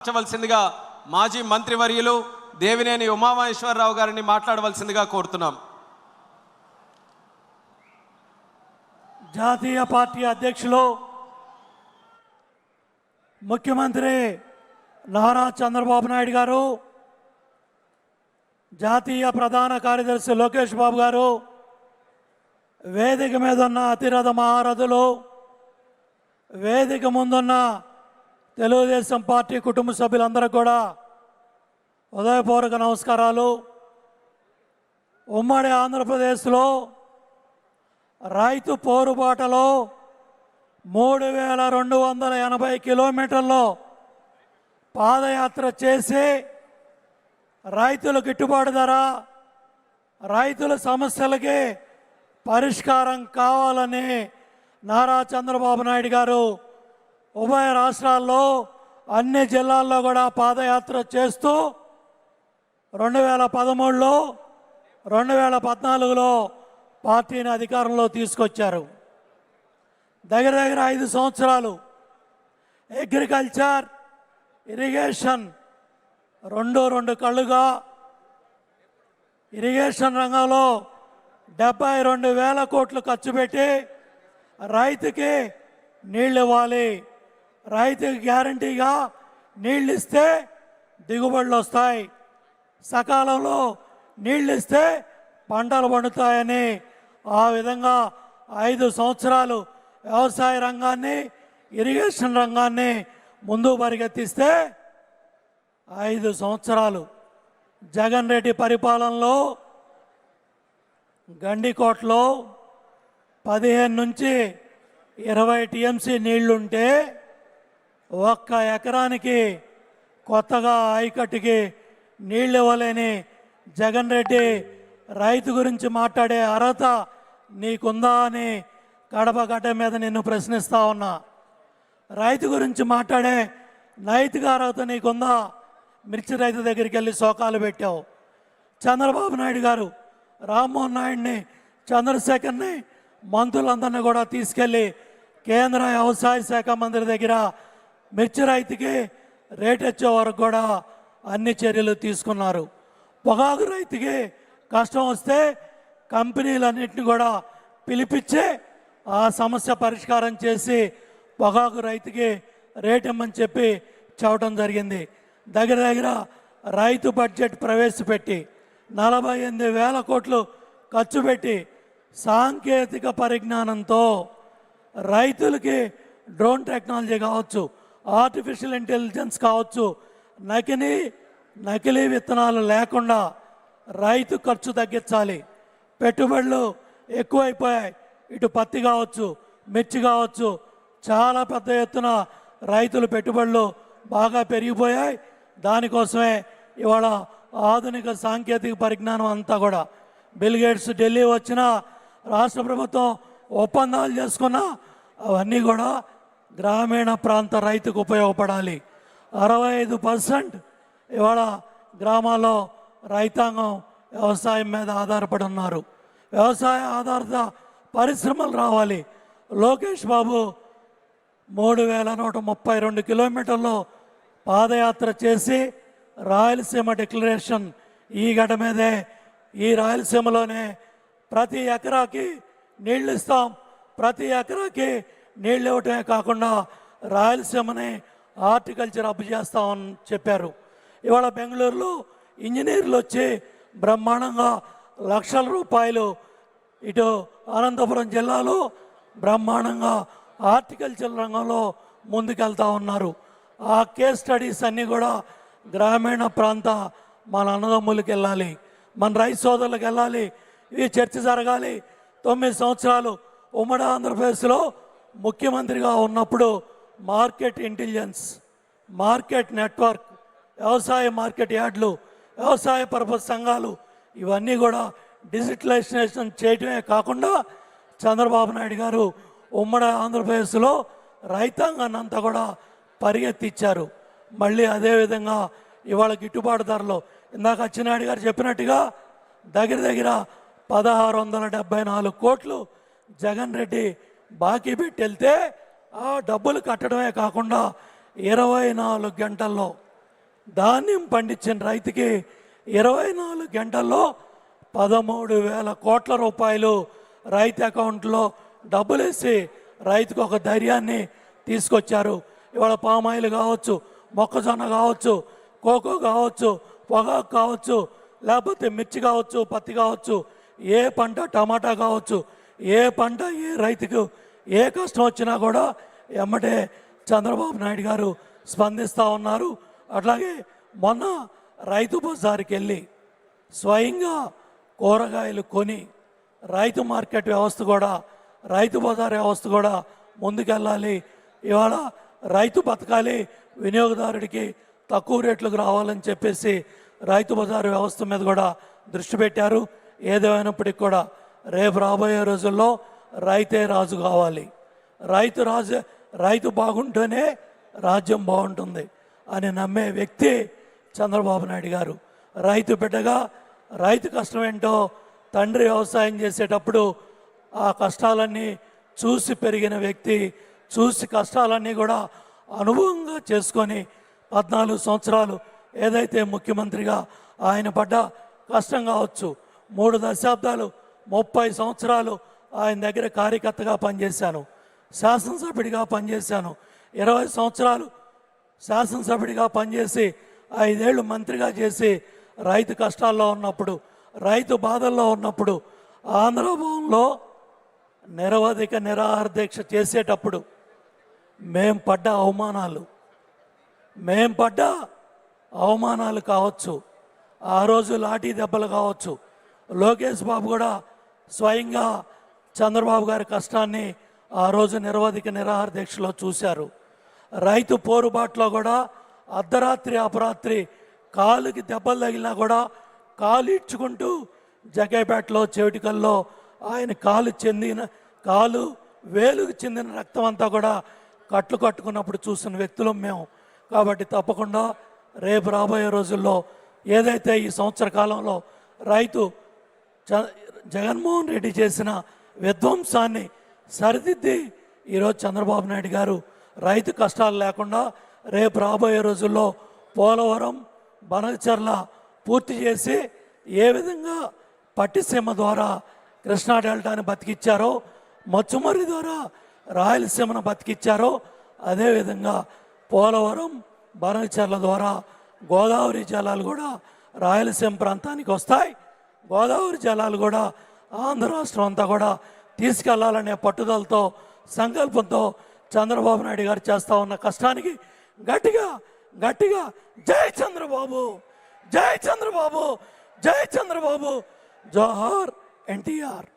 మార్చవలసిందిగా మాజీ మంత్రివర్యులు దేవినేని ఉమామహేశ్వరరావు గారిని మాట్లాడవలసిందిగా కోరుతున్నాం. జాతీయ పార్టీ అధ్యక్షులు ముఖ్యమంత్రి నారా చంద్రబాబు నాయుడు గారు, జాతీయ ప్రధాన కార్యదర్శి లోకేష్ బాబు గారు, వేదిక మీద ఉన్న అతిరథ మహారథులు, వేదిక ముందున్న తెలుగుదేశం పార్టీ కుటుంబ సభ్యులందరూ కూడా హృదయపూర్వక నమస్కారాలు. ఉమ్మడి ఆంధ్రప్రదేశ్లో రైతు పోరుబాటలో 3280 కిలోమీటర్లో పాదయాత్ర చేసి రైతుల గిట్టుబాటు ధర, రైతుల సమస్యలకి పరిష్కారం కావాలని నారా చంద్రబాబు నాయుడు గారు ఉభయ రాష్ట్రాల్లో అన్ని జిల్లాల్లో కూడా పాదయాత్ర చేస్తూ 2013లో 2014లో పార్టీని అధికారంలో తీసుకొచ్చారు. దగ్గర 5 సంవత్సరాలు అగ్రికల్చర్, ఇరిగేషన్ రెండు కళ్ళుగా ఇరిగేషన్ రంగంలో 72,000 కోట్లు ఖర్చు పెట్టి రైతుకి నీళ్ళు ఇవ్వాలి. రైతుకి గ్యారంటీగా నీళ్ళు ఇస్తే దిగుబడులు వస్తాయి, సకాలంలో నీళ్ళు ఇస్తే పంటలు పండుతాయని ఆ విధంగా 5 సంవత్సరాలు వ్యవసాయ రంగాన్ని, ఇరిగేషన్ రంగాన్ని ముందు పరిగెత్తిస్తే 5 సంవత్సరాలు జగన్ రెడ్డి పరిపాలనలో గండికోటలో 15 నుంచి 20 టీఎంసీ నీళ్లుంటే 1 ఎకరానికి కొత్తగా ఆయకట్టుకి నీళ్ళు ఇవ్వలేని జగన్ రెడ్డి రైతు గురించి మాట్లాడే అర్హత నీకుందా అని కడప గడ్డ మీద నిన్ను ప్రశ్నిస్తా ఉన్నా. రైతు గురించి మాట్లాడే నైతిక అర్హత నీకుందా? మిర్చి రైతు దగ్గరికి వెళ్ళి శోకాలు పెట్టావు. చంద్రబాబు నాయుడు గారు రామ్మోహన్ నాయుడిని, చంద్రశేఖర్ని, మంత్రులందరినీ కూడా తీసుకెళ్ళి కేంద్ర వ్యవసాయ శాఖ మంత్రి దగ్గర మిర్చి రైతుకి రేట్ వచ్చే వరకు కూడా అన్ని చర్యలు తీసుకున్నారు. పొగాకు రైతుకి కష్టం వస్తే కంపెనీలన్నింటినీ కూడా పిలిపించి ఆ సమస్య పరిష్కారం చేసి పొగాకు రైతుకి రేట్ ఇమ్మని చెప్పి చెప్పడం జరిగింది. దగ్గర రైతు బడ్జెట్ ప్రవేశపెట్టి 48,000 కోట్లు ఖర్చు పెట్టి సాంకేతిక పరిజ్ఞానంతో రైతులకి డ్రోన్ టెక్నాలజీ కావచ్చు, ఆర్టిఫిషియల్ ఇంటెలిజెన్స్ కావచ్చు, నకిలీ విత్తనాలు లేకుండా రైతు ఖర్చు తగ్గించాలి. పెట్టుబడులు ఎక్కువైపోయాయి. ఇటు పత్తి కావచ్చు, మిర్చి కావచ్చు, చాలా పెద్ద ఎత్తున రైతుల పెట్టుబడులు బాగా పెరిగిపోయాయి. దానికోసమే ఇవాళ ఆధునిక సాంకేతిక పరిజ్ఞానం అంతా కూడా బిల్ గేట్స్ ఢిల్లీ వచ్చిన, రాష్ట్ర ప్రభుత్వం ఒప్పందాలు చేసుకున్నా అవన్నీ కూడా గ్రామీణ ప్రాంత రైతుకు ఉపయోగపడాలి. 65% ఇవాళ గ్రామాల్లో రైతాంగం వ్యవసాయం మీద ఆధారపడి ఉన్నారు. వ్యవసాయ ఆధారిత పరిశ్రమలు రావాలి. లోకేష్ బాబు 3,132 కిలోమీటర్లో పాదయాత్ర చేసి రాయలసీమ డిక్లరేషన్ ఈ గడ్డ మీదే, ఈ రాయలసీమలోనే ప్రతి ఎకరాకి నీళ్ళు ఇస్తాం, ప్రతి ఎకరాకి నీళ్ళు ఇవ్వటమే కాకుండా రాయలసీమని హార్టికల్చర్ అప్ చేస్తామని చెప్పారు. ఇవాళ బెంగళూరులో ఇంజనీర్లు వచ్చి బ్రహ్మాండంగా లక్షల రూపాయలు, ఇటు అనంతపురం జిల్లాలో బ్రహ్మాండంగా హార్టికల్చర్ రంగంలో ముందుకెళ్తా ఉన్నారు. ఆ కేస్ స్టడీస్ అన్నీ కూడా గ్రామీణ ప్రాంత మన అన్నదమ్ములకు వెళ్ళాలి, మన రైతు సోదరులకు వెళ్ళాలి. ఈ చర్చ జరగాలి. 9 సంవత్సరాలు ఉమ్మడి ఆంధ్రప్రదేశ్లో ముఖ్యమంత్రిగా ఉన్నప్పుడు మార్కెట్ ఇంటెలిజెన్స్, మార్కెట్ నెట్వర్క్, వ్యవసాయ మార్కెట్ యార్డులు, వ్యవసాయ పరపతి సంఘాలు ఇవన్నీ కూడా డిజిటలైజేషన్ చేయటమే కాకుండా చంద్రబాబు నాయుడు గారు ఉమ్మడి ఆంధ్రప్రదేశ్లో రైతాంగాన్ని అంతా కూడా పరిగెత్తిచ్చారు. మళ్ళీ అదేవిధంగా ఇవాళ గిట్టుబాటు ధరలో ఇందాక అచ్చెన్నాయుడు గారు చెప్పినట్టుగా దగ్గర 1,674 కోట్లు జగన్ రెడ్డి బాకీ పెట్టి వెళ్తే ఆ డబ్బులు కట్టడమే కాకుండా 24 గంటల్లో ధాన్యం పండించిన రైతుకి 24 గంటల్లో 13,000 కోట్ల రూపాయలు రైతు అకౌంట్లో డబ్బులేసి రైతుకు ఒక ధైర్యాన్ని తీసుకొచ్చారు. ఇవాళ పామాయిల్ కావచ్చు, మొక్కజొన్న కావచ్చు, కోకో కావచ్చు, పొగాకు కావచ్చు, లేకపోతే మిర్చి కావచ్చు, పత్తి కావచ్చు, ఏ పంట, టమాటా కావచ్చు, ఏ పంట ఏ రైతుకు ఏ కష్టం వచ్చినా కూడా ఎమ్మటే చంద్రబాబు నాయుడు గారు స్పందిస్తూ ఉన్నారు. అట్లాగే మొన్న రైతు బజారుకి వెళ్ళి స్వయంగా కూరగాయలు కొని రైతు మార్కెట్ వ్యవస్థ కూడా, రైతు బజార్ వ్యవస్థ కూడా ముందుకెళ్ళాలి. ఇవాళ రైతు బతకాలి, వినియోగదారుడికి తక్కువ రేట్లకు రావాలని చెప్పేసి రైతు బజారు వ్యవస్థ మీద కూడా దృష్టి పెట్టారు. ఏదేమైనప్పటికీ కూడా రేపు రాబోయే రోజుల్లో రైతే రాజు కావాలి. రైతు బాగుంటేనే రాజ్యం బాగుంటుంది అని నమ్మే వ్యక్తి చంద్రబాబు నాయుడు గారు. రైతు బిడ్డగా రైతు కష్టం ఏంటో తండ్రి వ్యవసాయం చేసేటప్పుడు ఆ కష్టాలన్నీ చూసి పెరిగిన వ్యక్తి, చూసి కష్టాలన్నీ కూడా అనుభవంగా చేసుకొని 14 సంవత్సరాలు ఏదైతే ముఖ్యమంత్రిగా ఆయన పడ్డ కష్టం కావచ్చు, 3 దశాబ్దాలు 30 సంవత్సరాలు ఆయన దగ్గర కార్యకర్తగా పనిచేశాను, శాసనసభ్యుడిగా పనిచేశాను, 20 సంవత్సరాలు శాసనసభ్యుడిగా పనిచేసి 5 ఏళ్ళు మంత్రిగా చేసి రైతు కష్టాల్లో ఉన్నప్పుడు, రైతు బాధల్లో ఉన్నప్పుడు, ఆంధ్రభవన్లో నిరవధిక నిరాహార దీక్ష చేసేటప్పుడు మేం పడ్డ అవమానాలు కావచ్చు, ఆ రోజు లాఠీ దెబ్బలు కావచ్చు. లోకేష్ బాబు కూడా స్వయంగా చంద్రబాబు గారి కష్టాన్ని ఆ రోజు నిరవధిక నిరాహార దీక్షలో చూశారు. రైతు పోరుబాటులో కూడా అర్ధరాత్రి అపరాత్రి కాలుకి దెబ్బలు తగిలినా కూడా కాలు ఇచ్చుకుంటూ జగేపేటలో చెవిటికల్లో ఆయన కాలు వేలుకు చెందిన రక్తం అంతా కూడా కట్లు కట్టుకున్నప్పుడు చూసిన వ్యక్తులం మేము. కాబట్టి తప్పకుండా రేపు రాబోయే రోజుల్లో ఏదైతే ఈ సంవత్సర కాలంలో రైతు జగన్మోహన్ రెడ్డి చేసిన విధ్వంసాన్ని సరిదిద్ది ఈరోజు చంద్రబాబు నాయుడు గారు రైతు కష్టాలు లేకుండా రేపు రాబోయే రోజుల్లో పోలవరం, బనకచర్ల పూర్తి చేసి ఏ విధంగా పట్టిసీమ ద్వారా కృష్ణా డెల్టాని బతికిచ్చారో, మచ్చుమర్రి ద్వారా రాయలసీమను బతికిచ్చారో, అదేవిధంగా పోలవరం, బనకచర్ల ద్వారా గోదావరి జలాలు కూడా రాయలసీమ ప్రాంతానికి వస్తాయి. గోదావరి జలాలు కూడా ఆంధ్ర రాష్ట్రం అంతా కూడా తీసుకెళ్లాలనే పట్టుదలతో, సంకల్పంతో చంద్రబాబు నాయుడు గారు చేస్తూ ఉన్న కష్టానికి గట్టిగా గట్టిగా జై చంద్రబాబు, జై చంద్రబాబు, జై చంద్రబాబు, జోహార్ ఎన్టీఆర్.